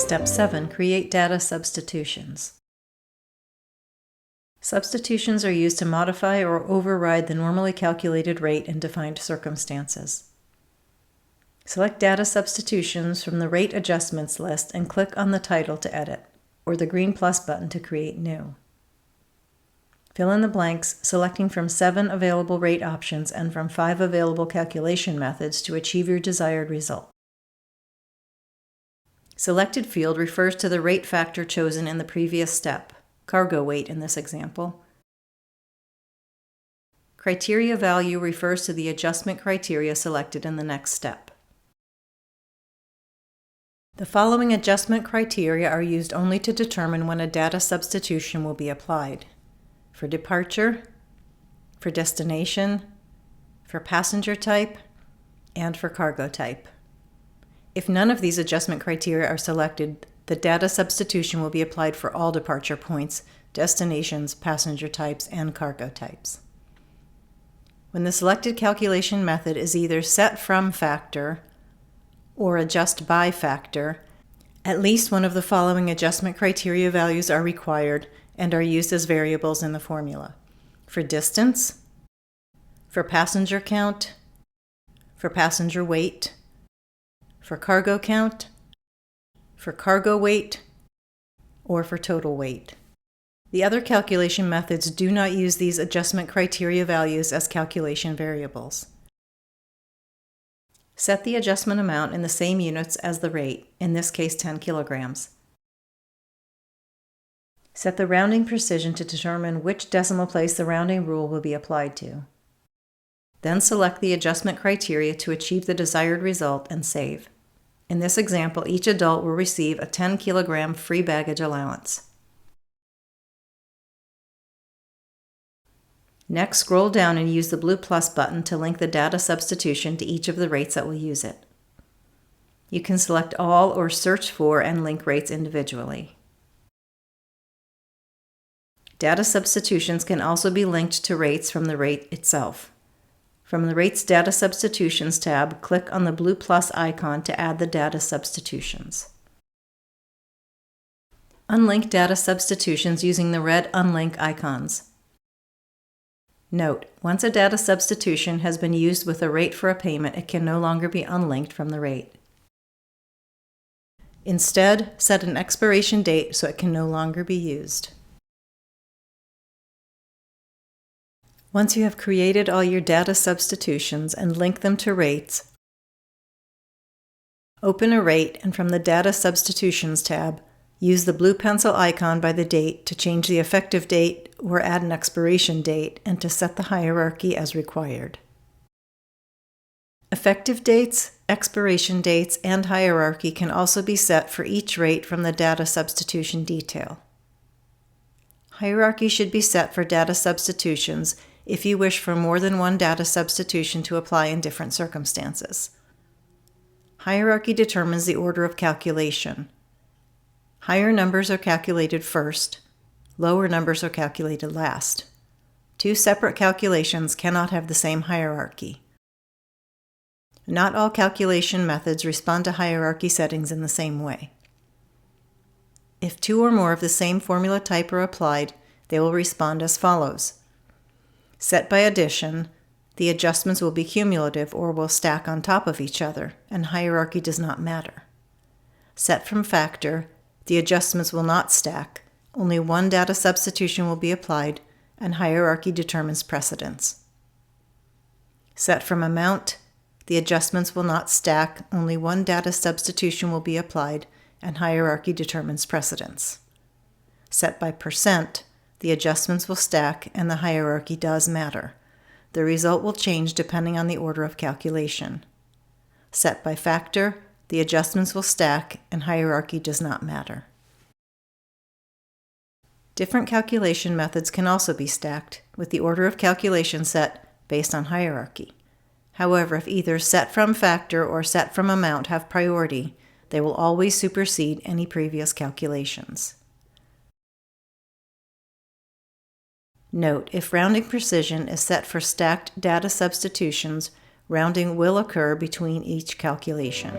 Step 7. Create data substitutions. Substitutions are used to modify or override the normally calculated rate in defined circumstances. Select Data Substitutions from the Rate Adjustments list and click on the title to edit, or the green plus button to create new. Fill in the blanks, selecting from 7 available rate options and from 5 available calculation methods to achieve your desired result. Selected field refers to the rate factor chosen in the previous step, cargo weight in this example. Criteria value refers to the adjustment criteria selected in the next step. The following adjustment criteria are used only to determine when a data substitution will be applied: for departure, for destination, for passenger type, and for cargo type. If none of these adjustment criteria are selected, the data substitution will be applied for all departure points, destinations, passenger types, and cargo types. When the selected calculation method is either set from factor or adjust by factor, at least one of the following adjustment criteria values are required and are used as variables in the formula: for distance, for passenger count, for passenger weight, for cargo count, for cargo weight, or for total weight. The other calculation methods do not use these adjustment criteria values as calculation variables. Set the adjustment amount in the same units as the rate, in this case 10 kilograms. Set the rounding precision to determine which decimal place the rounding rule will be applied to. Then select the adjustment criteria to achieve the desired result and save. In this example, each adult will receive a 10 kilogram free baggage allowance. Next, scroll down and use the blue plus button to link the data substitution to each of the rates that will use it. You can select all or search for and link rates individually. Data substitutions can also be linked to rates from the rate itself. From the Rates Data Substitutions tab, click on the blue plus icon to add the data substitutions. Unlink data substitutions using the red unlink icons. Note, once a data substitution has been used with a rate for a payment, it can no longer be unlinked from the rate. Instead, set an expiration date so it can no longer be used. Once you have created all your data substitutions and linked them to rates, open a rate and from the Data Substitutions tab, use the blue pencil icon by the date to change the effective date or add an expiration date and to set the hierarchy as required. Effective dates, expiration dates, and hierarchy can also be set for each rate from the data substitution detail. Hierarchy should be set for data substitutions if you wish for more than one data substitution to apply in different circumstances. Hierarchy determines the order of calculation. Higher numbers are calculated first, lower numbers are calculated last. Two separate calculations cannot have the same hierarchy. Not all calculation methods respond to hierarchy settings in the same way. If two or more of the same formula type are applied, they will respond as follows. Set by addition, the adjustments will be cumulative or will stack on top of each other, and hierarchy does not matter. Set from factor, the adjustments will not stack, only one data substitution will be applied, and hierarchy determines precedence. Set from amount, the adjustments will not stack, only one data substitution will be applied, and hierarchy determines precedence. Set by percent, the adjustments will stack and the hierarchy does matter. The result will change depending on the order of calculation. Set by factor, the adjustments will stack and hierarchy does not matter. Different calculation methods can also be stacked, with the order of calculation set based on hierarchy. However, if either set from factor or set from amount have priority, they will always supersede any previous calculations. Note, if rounding precision is set for stacked data substitutions, rounding will occur between each calculation.